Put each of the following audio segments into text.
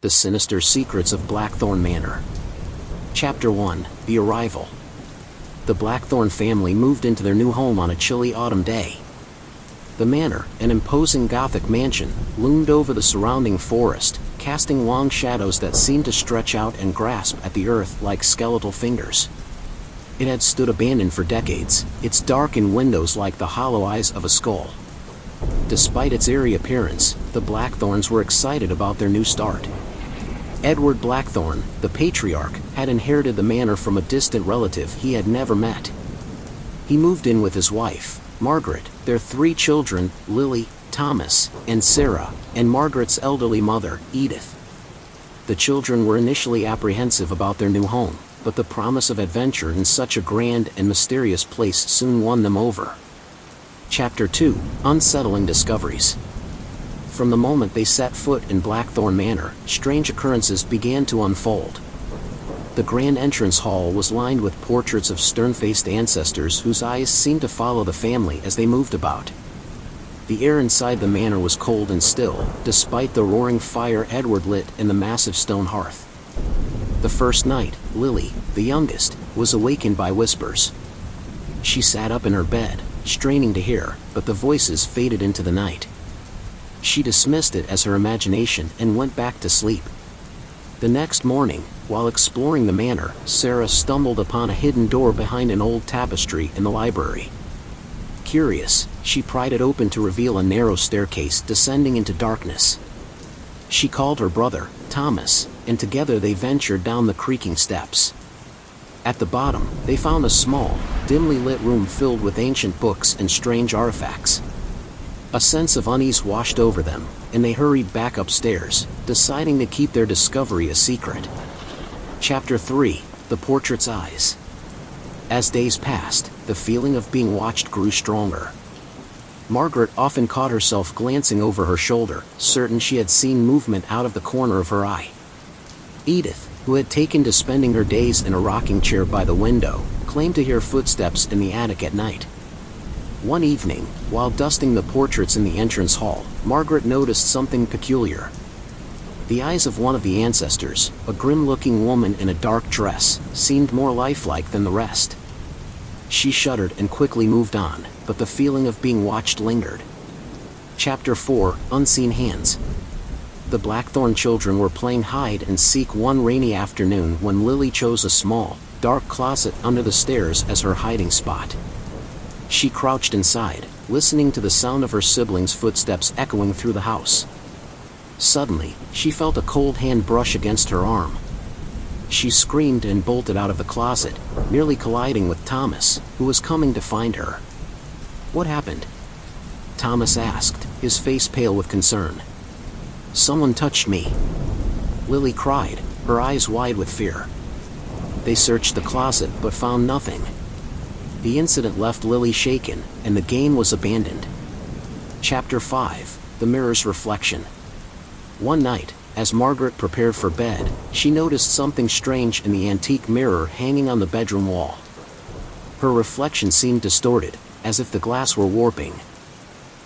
The Sinister Secrets of Blackthorn Manor. Chapter 1: The Arrival. The Blackthorn family moved into their new home on a chilly autumn day. The manor, an imposing Gothic mansion, loomed over the surrounding forest, casting long shadows that seemed to stretch out and grasp at the earth like skeletal fingers. It had stood abandoned for decades, its darkened windows like the hollow eyes of a skull. Despite its eerie appearance, the Blackthorns were excited about their new start. Edward Blackthorn, the patriarch, had inherited the manor from a distant relative he had never met. He moved in with his wife, Margaret, their 3 children, Lily, Thomas, and Sarah, and Margaret's elderly mother, Edith. The children were initially apprehensive about their new home, but the promise of adventure in such a grand and mysterious place soon won them over. Chapter 2: Unsettling Discoveries. From the moment they set foot in Blackthorn Manor, strange occurrences began to unfold. The grand entrance hall was lined with portraits of stern-faced ancestors whose eyes seemed to follow the family as they moved about. The air inside the manor was cold and still, despite the roaring fire Edward lit in the massive stone hearth. The first night, Lily, the youngest, was awakened by whispers. She sat up in her bed, straining to hear, but the voices faded into the night. She dismissed it as her imagination and went back to sleep. The next morning, while exploring the manor, Sarah stumbled upon a hidden door behind an old tapestry in the library. Curious, she pried it open to reveal a narrow staircase descending into darkness. She called her brother, Thomas, and together they ventured down the creaking steps. At the bottom, they found a small, dimly lit room filled with ancient books and strange artifacts. A sense of unease washed over them, and they hurried back upstairs, deciding to keep their discovery a secret. Chapter 3: The Portrait's Eyes. As days passed, the feeling of being watched grew stronger. Margaret often caught herself glancing over her shoulder, certain she had seen movement out of the corner of her eye. Edith, who had taken to spending her days in a rocking chair by the window, claimed to hear footsteps in the attic at night. One evening, while dusting the portraits in the entrance hall, Margaret noticed something peculiar. The eyes of one of the ancestors, a grim-looking woman in a dark dress, seemed more lifelike than the rest. She shuddered and quickly moved on, but the feeling of being watched lingered. Chapter 4: Unseen Hands. The Blackthorn children were playing hide-and-seek one rainy afternoon when Lily chose a small, dark closet under the stairs as her hiding spot. She crouched inside, listening to the sound of her siblings' footsteps echoing through the house. Suddenly, she felt a cold hand brush against her arm. She screamed and bolted out of the closet, nearly colliding with Thomas, who was coming to find her. "What happened?" Thomas asked, his face pale with concern. "Someone touched me," Lily cried, her eyes wide with fear. They searched the closet but found nothing. The incident left Lily shaken, and the game was abandoned. Chapter 5: The Mirror's Reflection. One night, as Margaret prepared for bed, she noticed something strange in the antique mirror hanging on the bedroom wall. Her reflection seemed distorted, as if the glass were warping.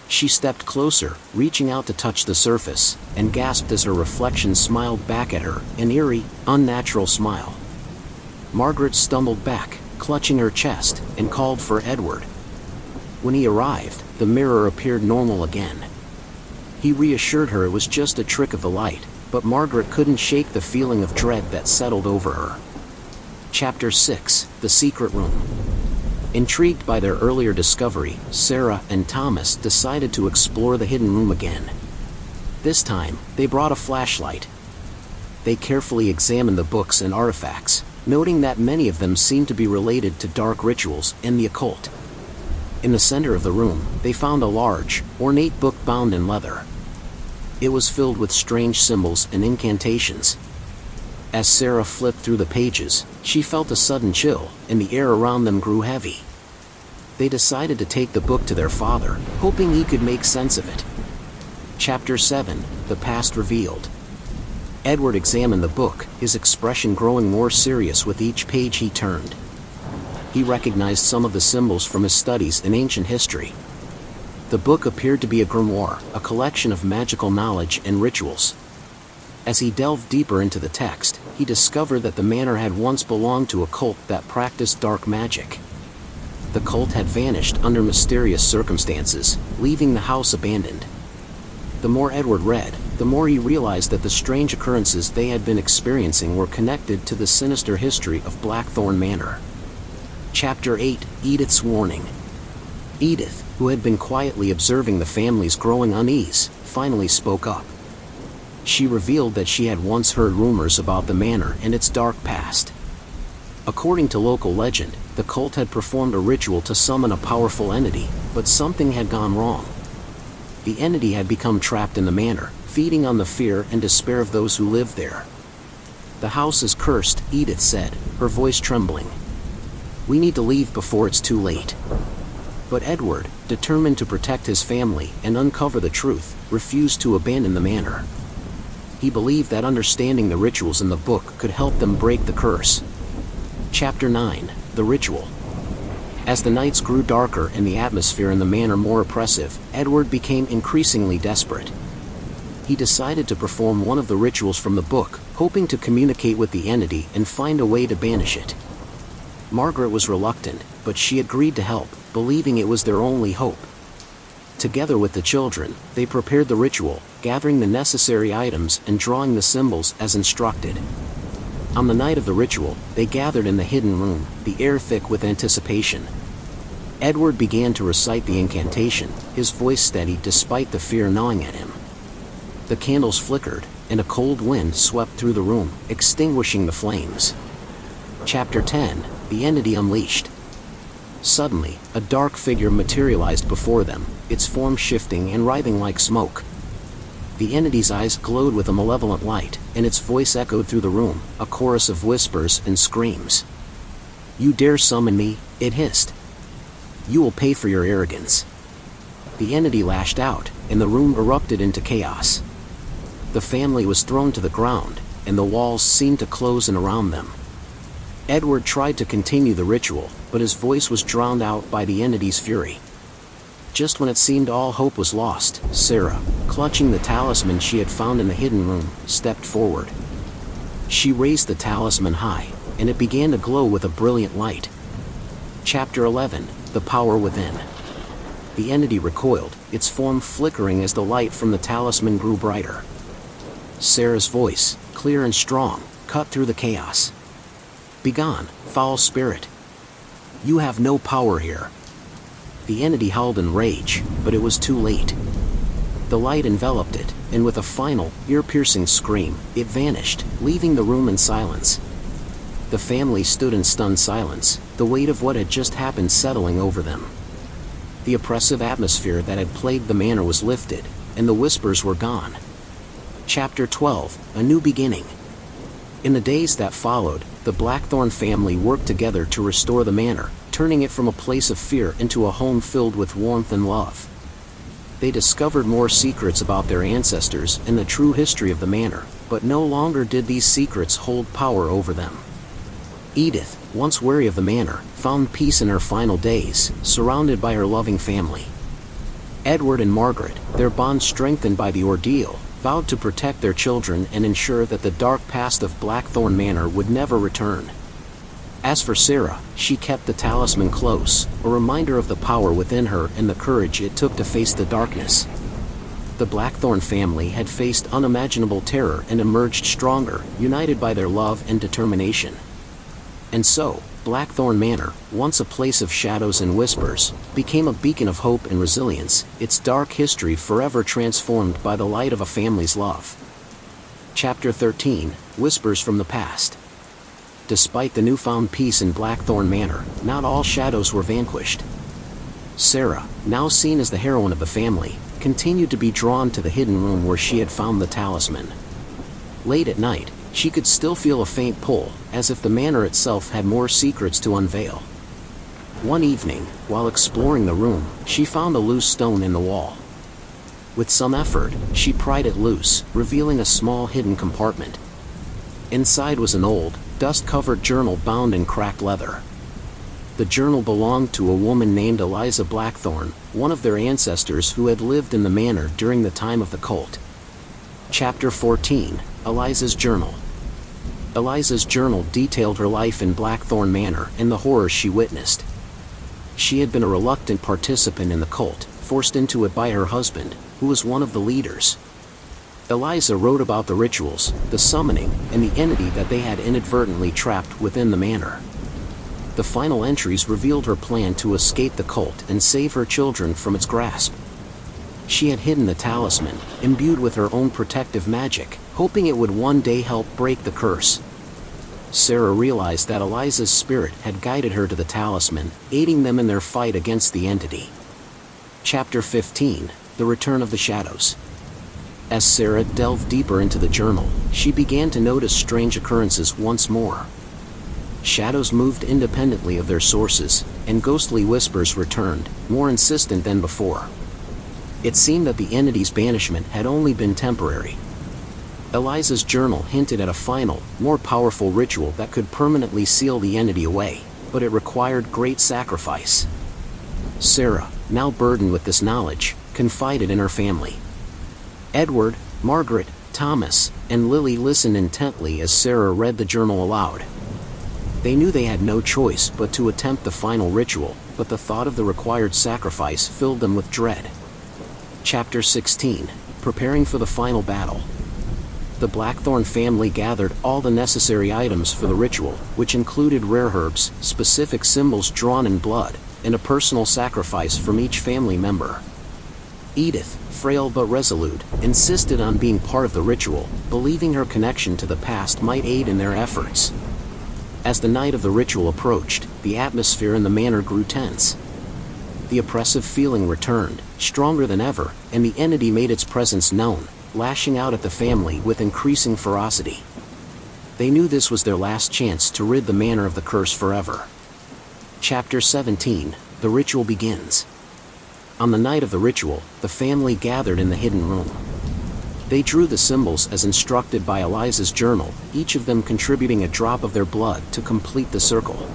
She stepped closer, reaching out to touch the surface, and gasped as her reflection smiled back at her, an eerie, unnatural smile. Margaret stumbled back, clutching her chest, and called for Edward. When he arrived, the mirror appeared normal again. He reassured her it was just a trick of the light, but Margaret couldn't shake the feeling of dread that settled over her. Chapter 6: The Secret Room. Intrigued by their earlier discovery, Sarah and Thomas decided to explore the hidden room again. This time, they brought a flashlight. They carefully examined the books and artifacts, noting that many of them seemed to be related to dark rituals and the occult. In the center of the room, they found a large, ornate book bound in leather. It was filled with strange symbols and incantations. As Sarah flipped through the pages, she felt a sudden chill, and the air around them grew heavy. They decided to take the book to their father, hoping he could make sense of it. Chapter 7: The Past Revealed. Edward examined the book, his expression growing more serious with each page he turned. He recognized some of the symbols from his studies in ancient history. The book appeared to be a grimoire, a collection of magical knowledge and rituals. As he delved deeper into the text, he discovered that the manor had once belonged to a cult that practiced dark magic. The cult had vanished under mysterious circumstances, leaving the house abandoned. The more Edward read, the more he realized that the strange occurrences they had been experiencing were connected to the sinister history of Blackthorn Manor. Chapter 8: Edith's Warning. Edith, who had been quietly observing the family's growing unease, finally spoke up. She revealed that she had once heard rumors about the manor and its dark past. According to local legend, the cult had performed a ritual to summon a powerful entity, but something had gone wrong. The entity had become trapped in the manor, feeding on the fear and despair of those who lived there. "The house is cursed," Edith said, her voice trembling. "We need to leave before it's too late." But Edward, determined to protect his family and uncover the truth, refused to abandon the manor. He believed that understanding the rituals in the book could help them break the curse. Chapter 9: The Ritual. As the nights grew darker and the atmosphere in the manor more oppressive, Edward became increasingly desperate. He decided to perform one of the rituals from the book, hoping to communicate with the entity and find a way to banish it. Margaret was reluctant, but she agreed to help, believing it was their only hope. Together with the children, they prepared the ritual, gathering the necessary items and drawing the symbols as instructed. On the night of the ritual, they gathered in the hidden room, the air thick with anticipation. Edward began to recite the incantation, his voice steady despite the fear gnawing at him. The candles flickered, and a cold wind swept through the room, extinguishing the flames. Chapter 10: The Entity Unleashed. Suddenly, a dark figure materialized before them, its form shifting and writhing like smoke. The entity's eyes glowed with a malevolent light, and its voice echoed through the room, a chorus of whispers and screams. "You dare summon me?" it hissed. "You will pay for your arrogance." The entity lashed out, and the room erupted into chaos. The family was thrown to the ground, and the walls seemed to close in around them. Edward tried to continue the ritual, but his voice was drowned out by the entity's fury. Just when it seemed all hope was lost, Sarah, clutching the talisman she had found in the hidden room, stepped forward. She raised the talisman high, and it began to glow with a brilliant light. Chapter 11: The Power Within. The entity recoiled, its form flickering as the light from the talisman grew brighter. Sarah's voice, clear and strong, cut through the chaos. "Begone, foul spirit. You have no power here." The entity howled in rage, but it was too late. The light enveloped it, and with a final, ear-piercing scream, it vanished, leaving the room in silence. The family stood in stunned silence, the weight of what had just happened settling over them. The oppressive atmosphere that had plagued the manor was lifted, and the whispers were gone. Chapter 12: A New Beginning. In the days that followed, the Blackthorn family worked together to restore the manor, turning it from a place of fear into a home filled with warmth and love. They discovered more secrets about their ancestors and the true history of the manor, but no longer did these secrets hold power over them. Edith, once wary of the manor, found peace in her final days, surrounded by her loving family. Edward and Margaret, their bond strengthened by the ordeal, vowed to protect their children and ensure that the dark past of Blackthorn Manor would never return. As for Sarah, she kept the talisman close, a reminder of the power within her and the courage it took to face the darkness. The Blackthorn family had faced unimaginable terror and emerged stronger, united by their love and determination. And so, Blackthorn Manor, once a place of shadows and whispers, became a beacon of hope and resilience, its dark history forever transformed by the light of a family's love. Chapter 13: Whispers from the Past. Despite the newfound peace in Blackthorn Manor, not all shadows were vanquished. Sarah, now seen as the heroine of the family, continued to be drawn to the hidden room where she had found the talisman. Late at night, she could still feel a faint pull, as if the manor itself had more secrets to unveil. One evening, while exploring the room, she found a loose stone in the wall. With some effort, she pried it loose, revealing a small hidden compartment. Inside was an old, dust-covered journal bound in cracked leather. The journal belonged to a woman named Eliza Blackthorn, one of their ancestors who had lived in the manor during the time of the cult. Chapter 14: Eliza's journal. Eliza's journal detailed her life in Blackthorn Manor and the horrors she witnessed. She had been a reluctant participant in the cult, forced into it by her husband, who was one of the leaders. Eliza wrote about the rituals, the summoning, and the entity that they had inadvertently trapped within the manor. The final entries revealed her plan to escape the cult and save her children from its grasp. She had hidden the talisman, imbued with her own protective magic, hoping it would one day help break the curse. Sarah realized that Eliza's spirit had guided her to the talisman, aiding them in their fight against the entity. Chapter 15: The Return of the Shadows. As Sarah delved deeper into the journal, she began to notice strange occurrences once more. Shadows moved independently of their sources, and ghostly whispers returned, more insistent than before. It seemed that the entity's banishment had only been temporary. Eliza's journal hinted at a final, more powerful ritual that could permanently seal the entity away, but it required great sacrifice. Sarah, now burdened with this knowledge, confided in her family. Edward, Margaret, Thomas, and Lily listened intently as Sarah read the journal aloud. They knew they had no choice but to attempt the final ritual, but the thought of the required sacrifice filled them with dread. Chapter 16: Preparing for the Final Battle. The Blackthorn family gathered all the necessary items for the ritual, which included rare herbs, specific symbols drawn in blood, and a personal sacrifice from each family member. Edith, frail but resolute, insisted on being part of the ritual, believing her connection to the past might aid in their efforts. As the night of the ritual approached, the atmosphere in the manor grew tense. The oppressive feeling returned, stronger than ever, and the entity made its presence known, lashing out at the family with increasing ferocity. They knew this was their last chance to rid the manor of the curse forever. Chapter 17: The Ritual Begins. On the night of the ritual, the family gathered in the hidden room. They drew the symbols as instructed by Eliza's journal, each of them contributing a drop of their blood to complete the circle.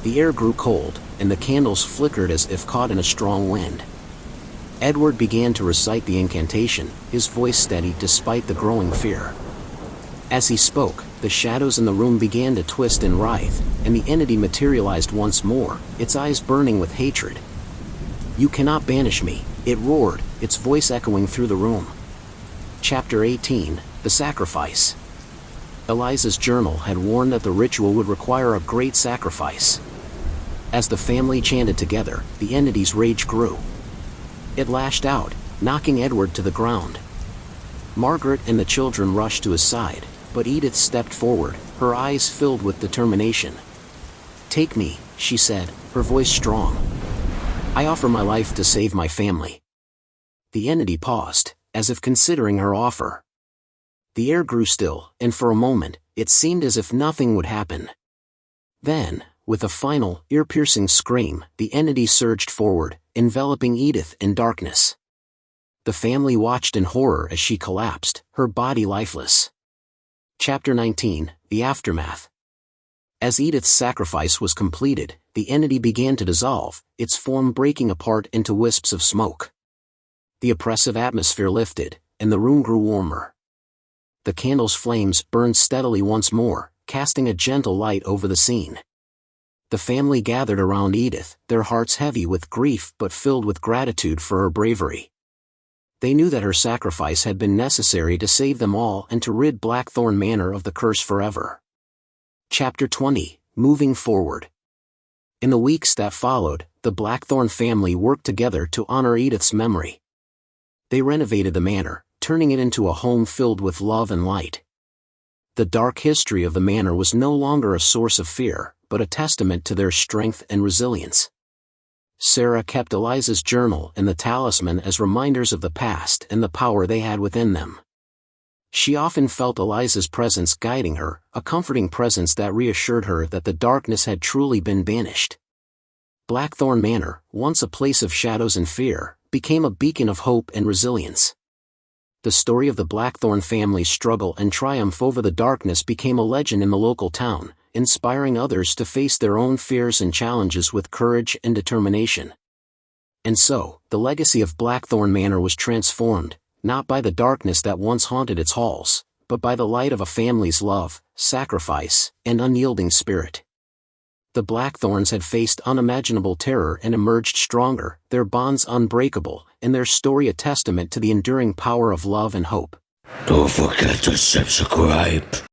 The air grew cold, and the candles flickered as if caught in a strong wind. Edward began to recite the incantation, his voice steady despite the growing fear. As he spoke, the shadows in the room began to twist and writhe, and the entity materialized once more, its eyes burning with hatred. "You cannot banish me," it roared, its voice echoing through the room. Chapter 18: The Sacrifice. Eliza's journal had warned that the ritual would require a great sacrifice. As the family chanted together, the entity's rage grew. It lashed out, knocking Edward to the ground. Margaret and the children rushed to his side, but Edith stepped forward, her eyes filled with determination. "Take me," she said, her voice strong. "I offer my life to save my family." The entity paused, as if considering her offer. The air grew still, and for a moment, it seemed as if nothing would happen. Then, with a final, ear-piercing scream, the entity surged forward, enveloping Edith in darkness. The family watched in horror as she collapsed, her body lifeless. Chapter 19: The Aftermath. As Edith's sacrifice was completed, the entity began to dissolve, its form breaking apart into wisps of smoke. The oppressive atmosphere lifted, and the room grew warmer. The candle's flames burned steadily once more, casting a gentle light over the scene. The family gathered around Edith, their hearts heavy with grief but filled with gratitude for her bravery. They knew that her sacrifice had been necessary to save them all and to rid Blackthorn Manor of the curse forever. Chapter 20: Moving Forward. In the weeks that followed, the Blackthorn family worked together to honor Edith's memory. They renovated the manor, turning it into a home filled with love and light. The dark history of the manor was no longer a source of fear, but a testament to their strength and resilience. Sarah kept Eliza's journal and the talisman as reminders of the past and the power they had within them. She often felt Eliza's presence guiding her, a comforting presence that reassured her that the darkness had truly been banished. Blackthorn Manor, once a place of shadows and fear, became a beacon of hope and resilience. The story of the Blackthorn family's struggle and triumph over the darkness became a legend in the local town, inspiring others to face their own fears and challenges with courage and determination. And so, the legacy of Blackthorn Manor was transformed, not by the darkness that once haunted its halls, but by the light of a family's love, sacrifice, and unyielding spirit. The Blackthorns had faced unimaginable terror and emerged stronger, their bonds unbreakable, and their story a testament to the enduring power of love and hope. Don't forget to subscribe.